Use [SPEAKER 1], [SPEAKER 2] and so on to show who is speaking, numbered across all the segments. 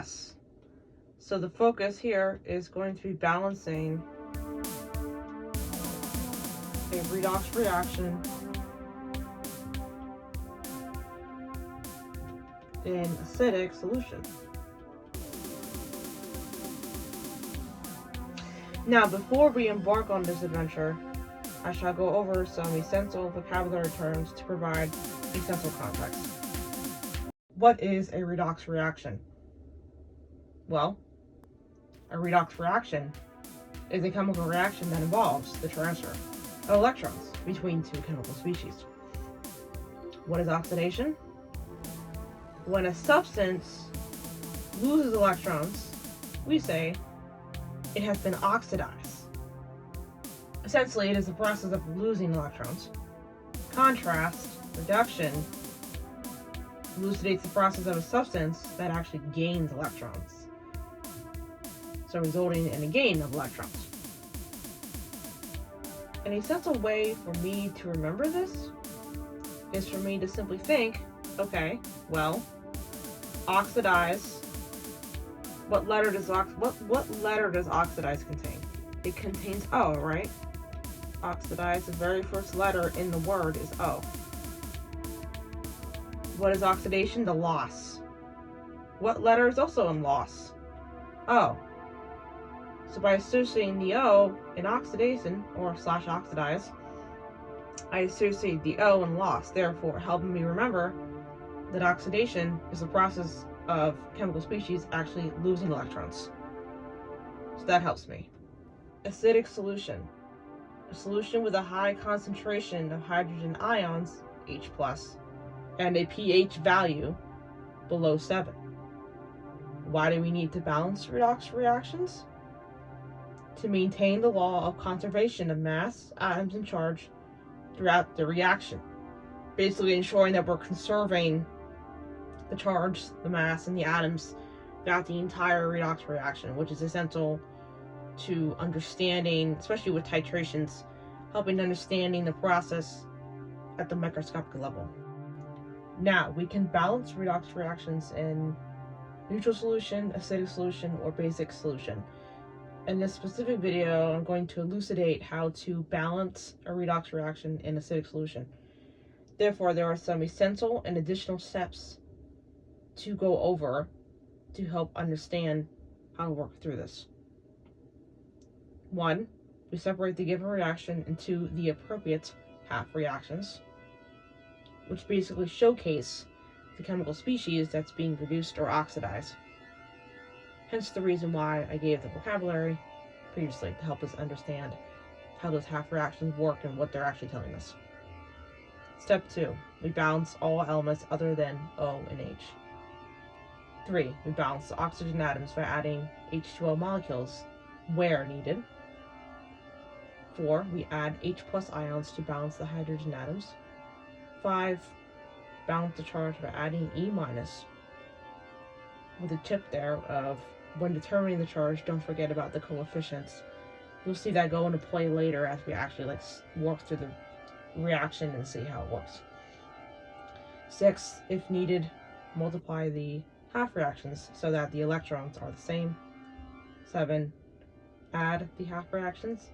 [SPEAKER 1] Yes. So the focus here is going to be balancing a redox reaction in acidic solution. Now, before we embark on this adventure, I shall go over some essential vocabulary terms to provide essential context. What is a redox reaction? Well, a redox reaction is a chemical reaction that involves the transfer of electrons between two chemical species. What is oxidation? When a substance loses electrons, we say it has been oxidized. Essentially, it is the process of losing electrons. Contrast, reduction, elucidates the process of a substance that actually gains electrons, so resulting in a gain of electrons. An essential way for me to remember this is for me to simply think, okay, well, oxidize. What letter does oxidize contain? It contains O, right? Oxidize, the very first letter in the word is O. What is oxidation? The loss. What letter is also in loss? O. So by associating the O in oxidation or / oxidize, I associate the O in loss, therefore helping me remember that oxidation is the process of chemical species actually losing electrons. So that helps me. Acidic solution. A solution with a high concentration of hydrogen ions, H+, and a pH value below 7. Why do we need to balance redox reactions? To maintain the law of conservation of mass, atoms, and charge throughout the reaction. Basically ensuring that we're conserving the charge, the mass, and the atoms throughout the entire redox reaction, which is essential to understanding, especially with titrations, helping understanding the process at the microscopic level. Now, we can balance redox reactions in neutral solution, acidic solution, or basic solution. In this specific video, I'm going to elucidate how to balance a redox reaction in acidic solution. Therefore, there are some essential and additional steps to go over to help understand how to work through this. 1, we separate the given reaction into the appropriate half reactions, which basically showcase the chemical species that's being reduced or oxidized. Hence the reason why I gave the vocabulary previously to help us understand how those half reactions work and what they're actually telling us. Step 2, we balance all elements other than O and H. 3, we balance the oxygen atoms by adding H2O molecules where needed. 4, we add H+ ions to balance the hydrogen atoms. 5, balance the charge by adding E-, with a tip there of when determining the charge, don't forget about the coefficients. You'll see that go into play later as we actually work through the reaction and see how it works. 6, if needed, multiply the half reactions so that the electrons are the same. 7, add the half reactions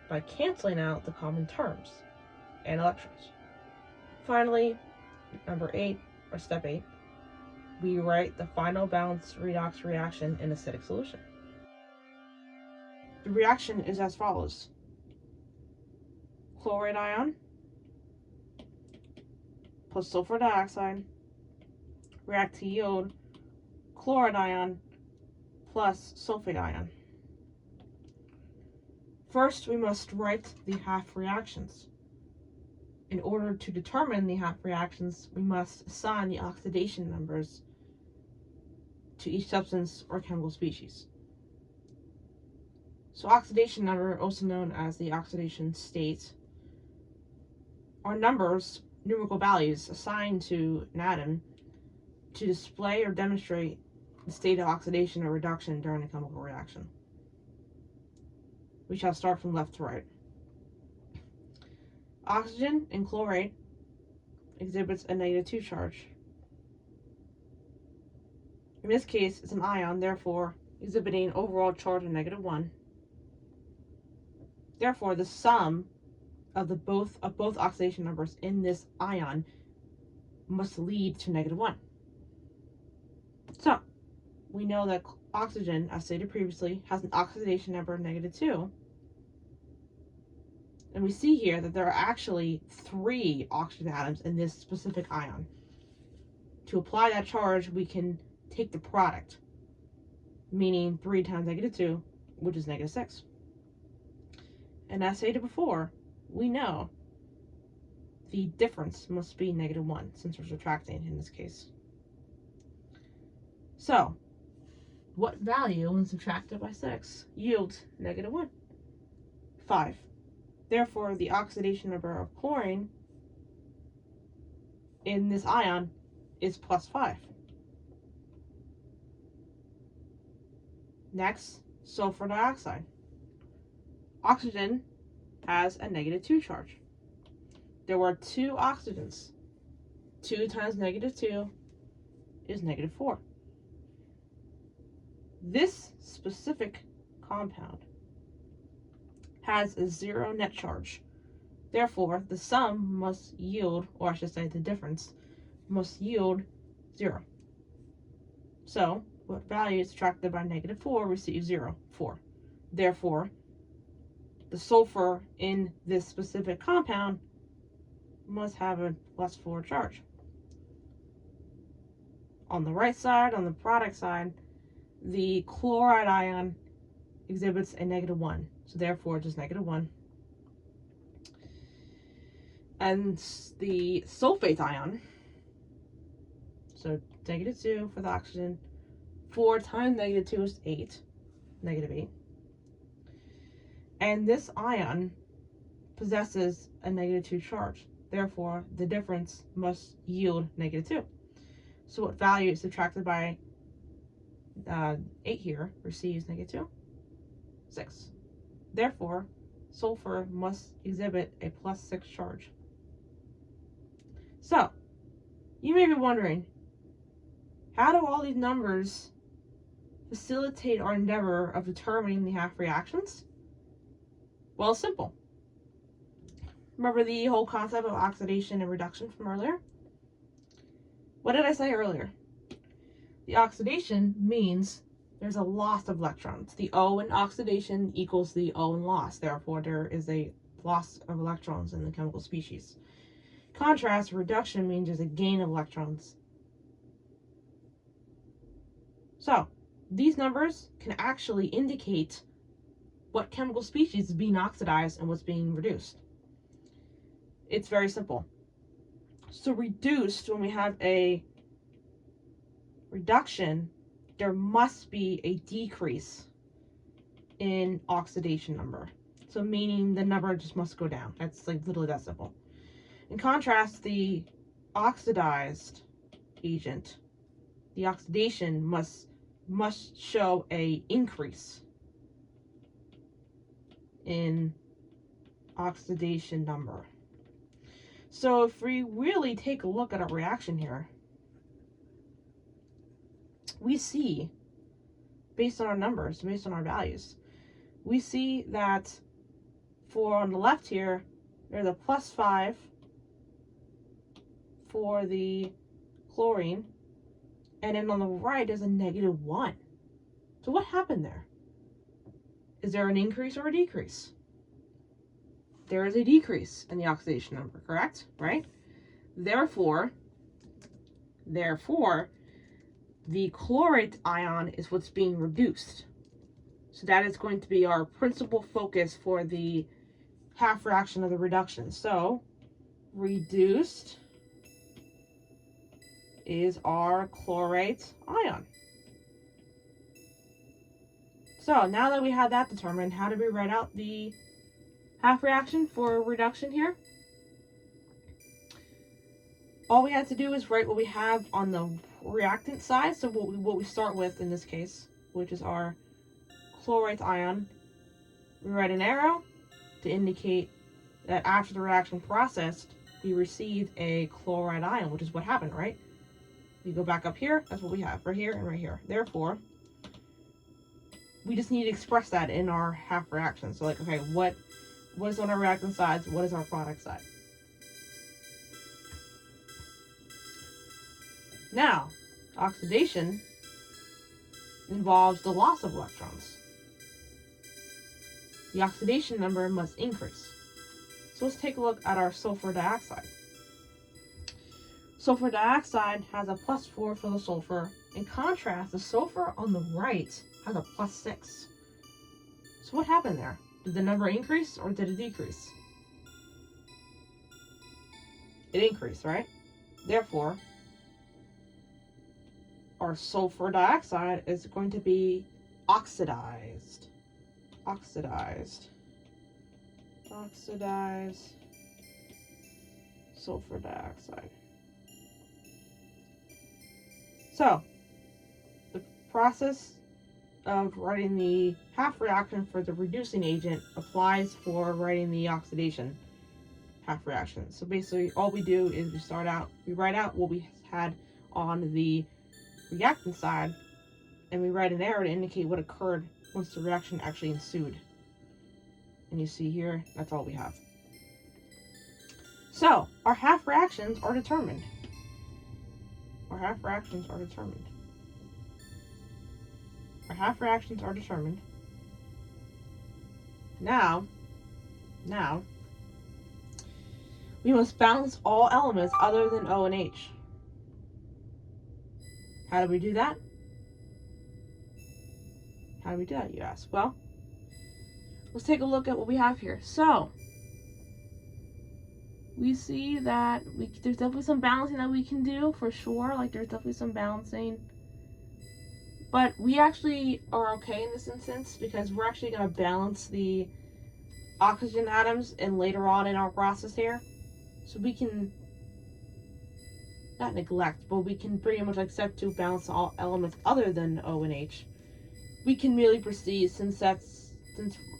[SPEAKER 1] by canceling out the common terms and electrons. Finally, number 8, or step 8, we write the final balanced redox reaction in acidic solution. The reaction is as follows. Chloride ion plus sulfur dioxide react to yield chloride ion plus sulfate ion. First, we must write the half reactions. In order to determine the half reactions, we must assign the oxidation numbers to each substance or chemical species. So oxidation number, also known as the oxidation state, are numbers, numerical values assigned to an atom to display or demonstrate the state of oxidation or reduction during a chemical reaction. We shall start from left to right. Oxygen in chlorate exhibits a -2 charge. In this case, it's an ion, therefore exhibiting an overall charge of -1. Therefore, the sum of both oxidation numbers in this ion must lead to -1. So, we know that oxygen, as stated previously, has an oxidation number of -2. And we see here that there are actually 3 oxygen atoms in this specific ion. To apply that charge, we can take the product, meaning 3 times -2, which is -6. And as stated before, we know the difference must be -1, since we're subtracting in this case. So, what value, when subtracted by 6, yields -1? 5. Therefore, the oxidation number of chlorine in this ion is +5. Next, sulfur dioxide. Oxygen has a -2 charge. There were 2 oxygens. 2 times -2 is -4. This specific compound has a 0 net charge. Therefore, the sum must yield, or I should say the difference, must yield 0. So, what value is subtracted by -4 receives 0, 4. Therefore, the sulfur in this specific compound must have a +4 charge. On the right side, on the product side, the chloride ion exhibits a -1. So therefore, just -1. And the sulfate ion, so -2 for the oxygen, 4 times -2 is 8, -8. And this ion possesses a -2 charge. Therefore, the difference must yield -2. So what value is subtracted by 8 here receives -2? 6. Therefore, sulfur must exhibit a +6 charge. So, you may be wondering, how do all these numbers facilitate our endeavor of determining the half reactions? Well, it's simple. Remember the whole concept of oxidation and reduction from earlier? What did I say earlier? The oxidation means there's a loss of electrons. The O in oxidation equals the O in loss. Therefore, there is a loss of electrons in the chemical species. Contrast, reduction means there's a gain of electrons. So, these numbers can actually indicate what chemical species is being oxidized and what's being reduced. It's very simple. So reduced, when we have a reduction, there must be a decrease in oxidation number. So meaning the number just must go down. That's like literally that simple. In contrast, the oxidized agent, the oxidation must show a increase in oxidation number. So if we really take a look at our reaction here, we see, based on our numbers, based on our values, we see that for on the left here, there's a +5 for the chlorine, and then on the right, there's a -1. So what happened there? Is there an increase or a decrease? There is a decrease in the oxidation number, correct? Right? Therefore, the chlorate ion is what's being reduced. So that is going to be our principal focus for the half fraction of the reduction. So, reduced is our chlorate ion. So, now that we have that determined, how do we write out the half reaction for reduction here? All we have to do is write what we have on the reactant side. So what we start with in this case, which is our chlorate ion. We write an arrow to indicate that after the reaction processed, we received a chloride ion, which is what happened, right? We go back up here, that's what we have, right here and right here. Therefore, we just need to express that in our half reaction. So like, okay, what is on our reactant sides, what is our product side? Now, oxidation involves the loss of electrons. The oxidation number must increase. So let's take a look at our sulfur dioxide. Sulfur dioxide has a +4 for the sulfur. In contrast, the sulfur on the right has a +6. So what happened there? Did the number increase or did it decrease? It increased, right? Therefore, our sulfur dioxide is going to be oxidized. Oxidized sulfur dioxide. So, the process of writing the half reaction for the reducing agent applies for writing the oxidation half reaction. So basically, all we do is we write out what we had on the reactant side, and we write an arrow to indicate what occurred once the reaction actually ensued. And you see here, that's all we have. So, our half reactions are determined. Our half reactions are determined. Our half reactions are determined. Now, we must balance all elements other than O and H. How do we do that? How do we do that, you ask? Well, let's take a look at what we have here. So, we see that there's definitely some balancing that we can do, for sure. Like, there's definitely some balancing. But we actually are okay in this instance because we're actually going to balance the oxygen atoms and later on in our process here. So we can, not neglect, but we can pretty much accept to balance all elements other than O and H. We can merely proceed since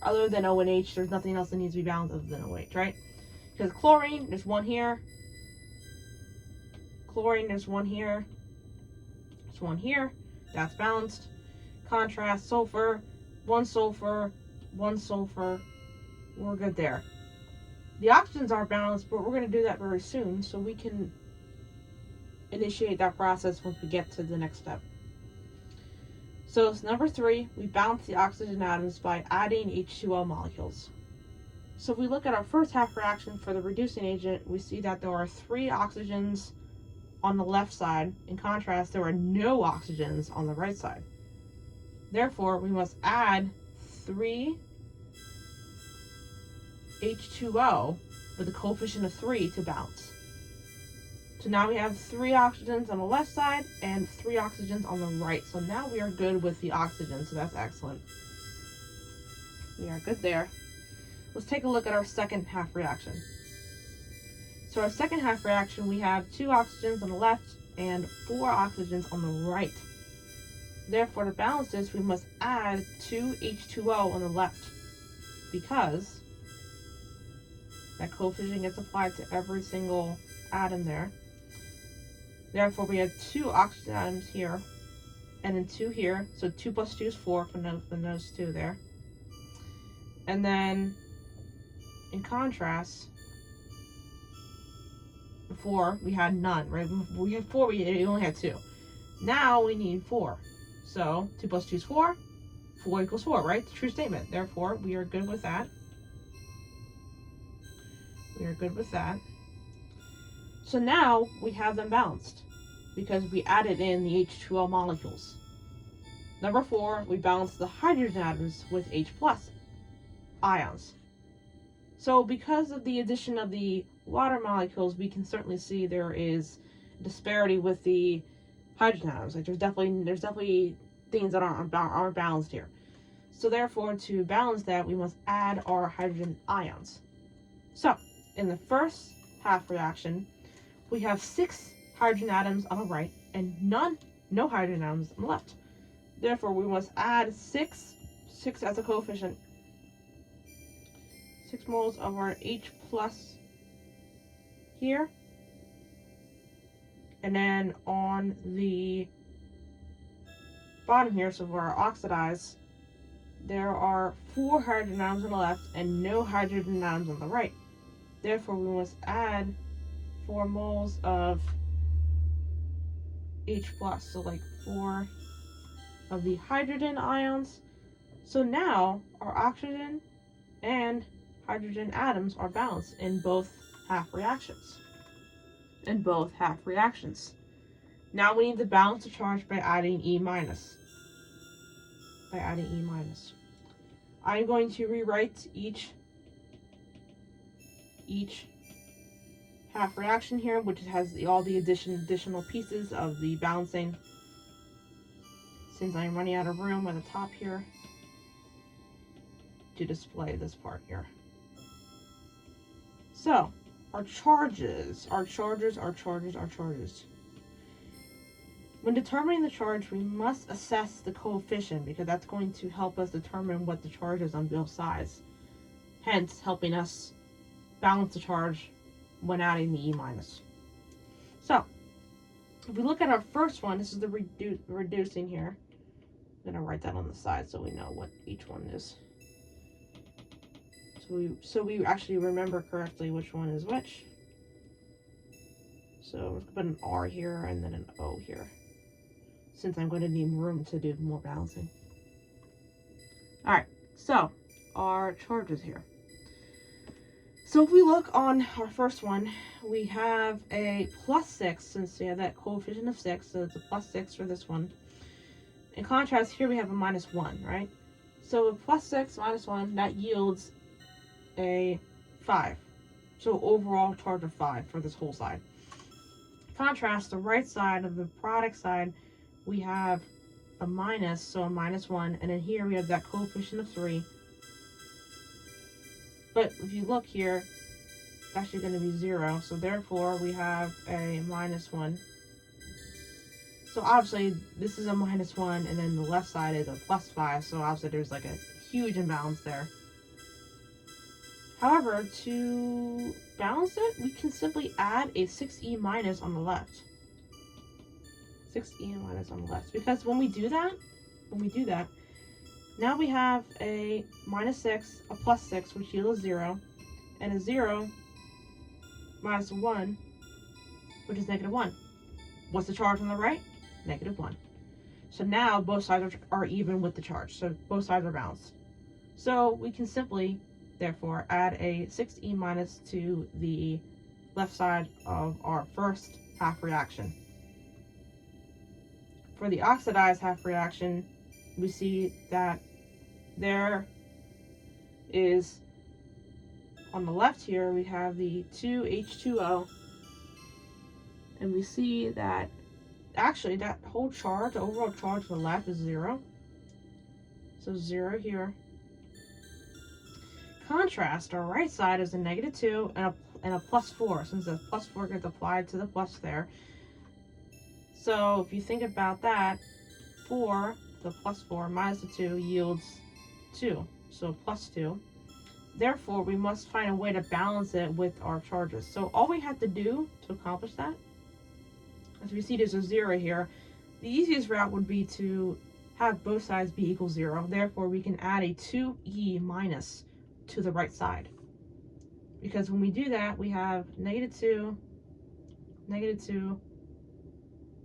[SPEAKER 1] other than O and H, there's nothing else that needs to be balanced other than OH, right? Because chlorine, there's one here. Chlorine, there's one here. There's one here. That's balanced. Contrast, sulfur, one sulfur, one sulfur. We're good there. The oxygens are balanced, but we're going to do that very soon, so we can initiate that process once we get to the next step. So number 3, we balance the oxygen atoms by adding H2O molecules. So if we look at our first half reaction for the reducing agent, we see that there are 3 oxygens on the left side. In contrast, there are no oxygens on the right side. Therefore, we must add 3 H2O with a coefficient of 3 to balance. So now we have 3 oxygens on the left side and 3 oxygens on the right. So now we are good with the oxygen, so that's excellent. We are good there. Let's take a look at our second half reaction. So our second half reaction, we have 2 oxygens on the left and 4 oxygens on the right. Therefore, to balance this, we must add 2 H2O on the left because that coefficient gets applied to every single atom there. Therefore, we have 2 oxygen atoms here and then 2 here. So 2 plus 2 is 4 from those 2 there. And then, in contrast, before we had none, right? We had 4, we only had 2. Now we need 4. So 2 plus 2 is 4. 4 equals 4, right? It's a true statement. Therefore, we are good with that. We are good with that. So now we have them balanced because we added in the H2O molecules. Number 4, we balance the hydrogen atoms with H+ ions. So because of the addition of the water molecules, we can certainly see there is disparity with the hydrogen atoms. Like there's definitely things that aren't balanced here. So therefore, to balance that, we must add our hydrogen ions. So in the first half reaction, we have 6 hydrogen atoms on the right and no hydrogen atoms on the left. Therefore, we must add 6 as a coefficient, 6 moles of our H+ here, And then on the bottom here, so for our oxidize, there are 4 hydrogen atoms on the left and no hydrogen atoms on the right. Therefore, we must add 4 moles of H+, so like 4 of the hydrogen ions. So now our oxygen and hydrogen atoms are balanced in both half reactions. Now we need to balance the charge by adding E-. I'm going to rewrite each half reaction here, which has all the additional pieces of the balancing, since I'm running out of room at the top here to display this part here. So our charges. When determining the charge, we must assess the coefficient, because that's going to help us determine what the charge is on both sides, hence helping us balance the charge when adding the E-. So if we look at our first one, this is the reducing here. I'm going to write that on the side so we know what each one is. So we actually remember correctly which one is which. So let's put an R here and then an O here, since I'm going to need room to do more balancing. Alright, so our charges here. So if we look on our first one, we have a +6, since we have that coefficient of 6, so it's a +6 for this one. In contrast, here we have a -1, right? So a +6 minus 1, that yields a 5. So overall charge of 5 for this whole side. Contrast, the right side of the product side, we have a minus, so a -1, and then here we have that coefficient of 3. But if you look here, it's actually going to be 0, so therefore we have a -1. So obviously this is a -1, and then the left side is a +5, so obviously there's like a huge imbalance there. However, to balance it, we can simply add a 6E- on the left. 6E- on the left. Because when we do that, now we have a -6, a +6, which yields 0, and a 0 minus 1, which is -1. What's the charge on the right? -1. So now both sides are even with the charge, so both sides are balanced. So we can simply, therefore, add a 6E- to the left side of our first half reaction. For the oxidized half reaction, we see that there is, on the left here, we have the 2H2O, and we see that actually that whole charge, the overall charge to the left is 0. So 0 here. Contrast, our right side is a -2 and a +4, since the +4 gets applied to the plus there. So if you think about that, 4, the +4 minus the 2 yields 2, so +2. Therefore, we must find a way to balance it with our charges. So all we have to do to accomplish that, as we see there's a 0 here, the easiest route would be to have both sides be equal 0. Therefore, we can add a 2E- to the right side. Because when we do that, we have -2,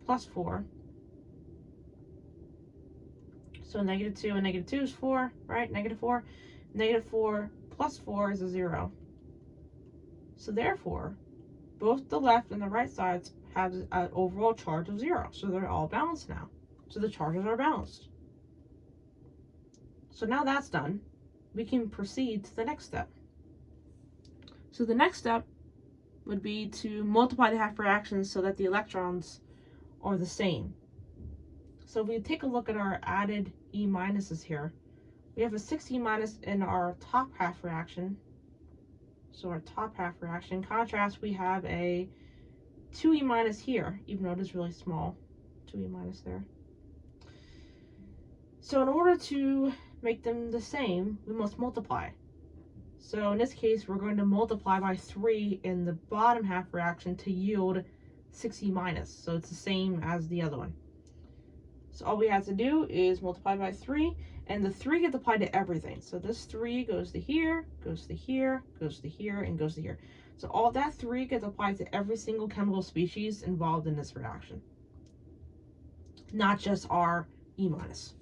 [SPEAKER 1] +4. So -2 and -2 is 4, right? -4. -4 plus 4 is a 0. So therefore, both the left and the right sides have an overall charge of 0. So they're all balanced now. So the charges are balanced. So now that's done, we can proceed to the next step. So the next step would be to multiply the half reactions so that the electrons are the same. So if we take a look at our added E- here, we have a 6E- in our top half reaction. So our top half reaction. In contrast, we have a 2E- here, even though it is really small. 2E- there. So in order to make them the same, we must multiply. So in this case, we're going to multiply by 3 in the bottom half reaction to yield 6E minus, so it's the same as the other one. So all we have to do is multiply by 3, and the 3 gets applied to everything. So this 3 goes to here, goes to here, goes to here, and goes to here. So all that 3 gets applied to every single chemical species involved in this reaction, not just our E minus.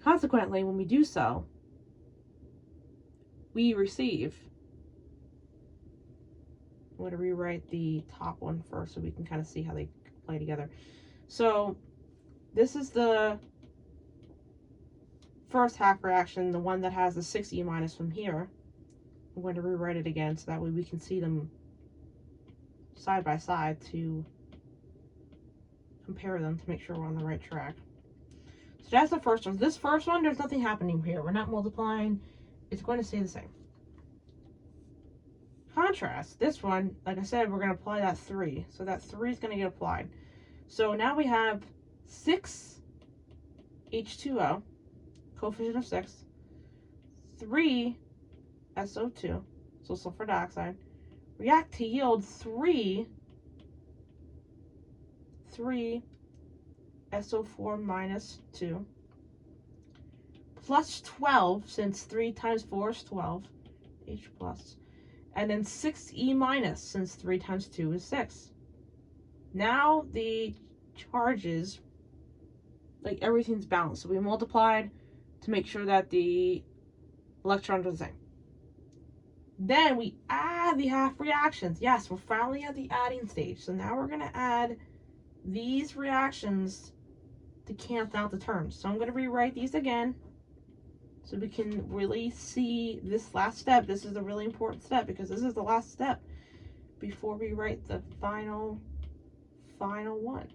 [SPEAKER 1] Consequently, when we do so, we receive, I'm going to rewrite the top one first so we can kind of see how they play together. So this is the first half reaction, the one that has the 6E minus from here. I'm going to rewrite it again so that way we can see them side by side to compare them to make sure we're on the right track. So that's the first one. This first one, there's nothing happening here. We're not multiplying. It's going to stay the same. Contrast, this one, like I said, we're going to apply that 3. So that 3 is going to get applied. So now we have 6 H2O, coefficient of 6, 3 SO2, so sulfur dioxide, react to yield 3 SO4 minus 2, plus 12, since 3 times 4 is 12, H plus, and then 6E minus, since 3 times 2 is 6. Now the charges, like everything's balanced. So we multiplied to make sure that the electrons are the same. Then we add the half reactions. Yes, we're finally at the adding stage. So now we're going to add these reactions to cancel out the terms. So I'm going to rewrite these again so we can really see this last step. This is a really important step because this is the last step before we write the final one.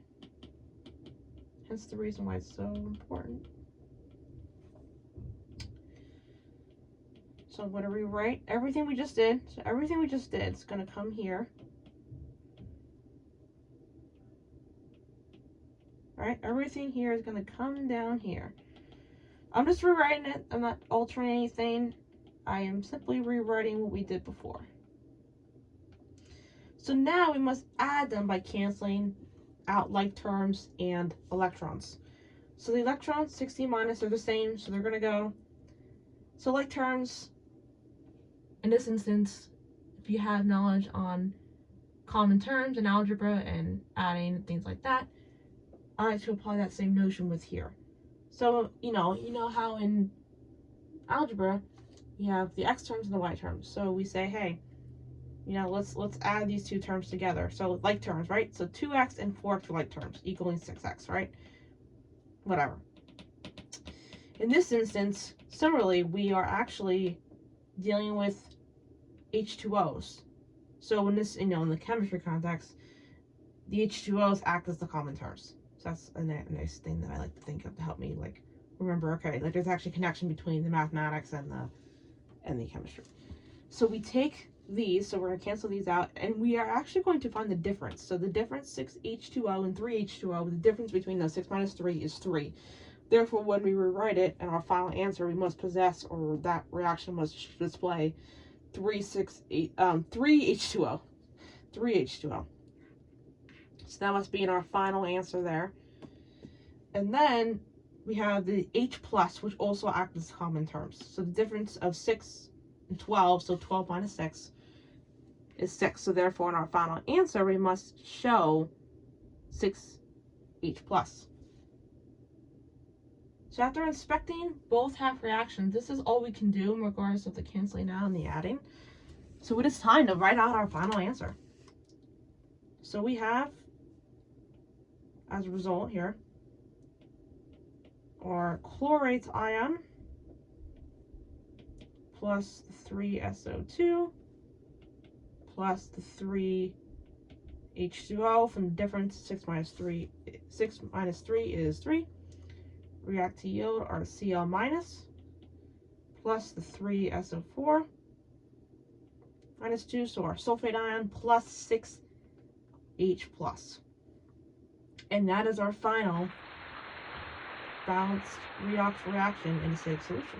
[SPEAKER 1] Hence the reason why it's so important. So I'm going to rewrite everything we just did. So everything we just did is going to come here. All right, everything here is going to come down here. I'm just rewriting it. I'm not altering anything. I am simply rewriting what we did before. So now we must add them by canceling out like terms and electrons. So the electrons, 6E minus, are the same, so they're going to go. So like terms, in this instance, if you have knowledge on common terms in algebra and adding and things like that, I like to apply that same notion with here. So, you know how in algebra, you have the x terms and the y terms. So we say, hey, let's add these two terms together. So like terms, right? So 2x and 4x are like terms, equaling 6x, right? Whatever. In this instance, similarly, we are actually dealing with H2Os. So in this, in the chemistry context, the H2Os act as the common terms. So that's a nice thing that I like to think of to help me remember, okay, there's actually a connection between the mathematics and the chemistry. So we take these, so we're going to cancel these out, and we are actually going to find the difference. So the difference, 6H2O and 3H2O, the difference between those 6 minus 3 is 3. Therefore, when we rewrite it in our final answer, we must possess, or that reaction must display 3H2O. 3H2O. So that must be in our final answer there. And then we have the H plus, which also acts as common terms. So the difference of 6 and 12, so 12 minus 6, is 6. So therefore, in our final answer, we must show 6H plus. So after inspecting both half reactions, this is all we can do in regards of the canceling out and the adding. So it is time to write out our final answer. So we have, as a result here, our chlorate ion plus the 3SO2 plus the 3H2O from the difference 6 minus 3 is 3. React to yield our Cl minus plus the 3SO4 minus 2, so our sulfate ion plus 6H plus. And that is our final balanced redox reaction in a safe solution.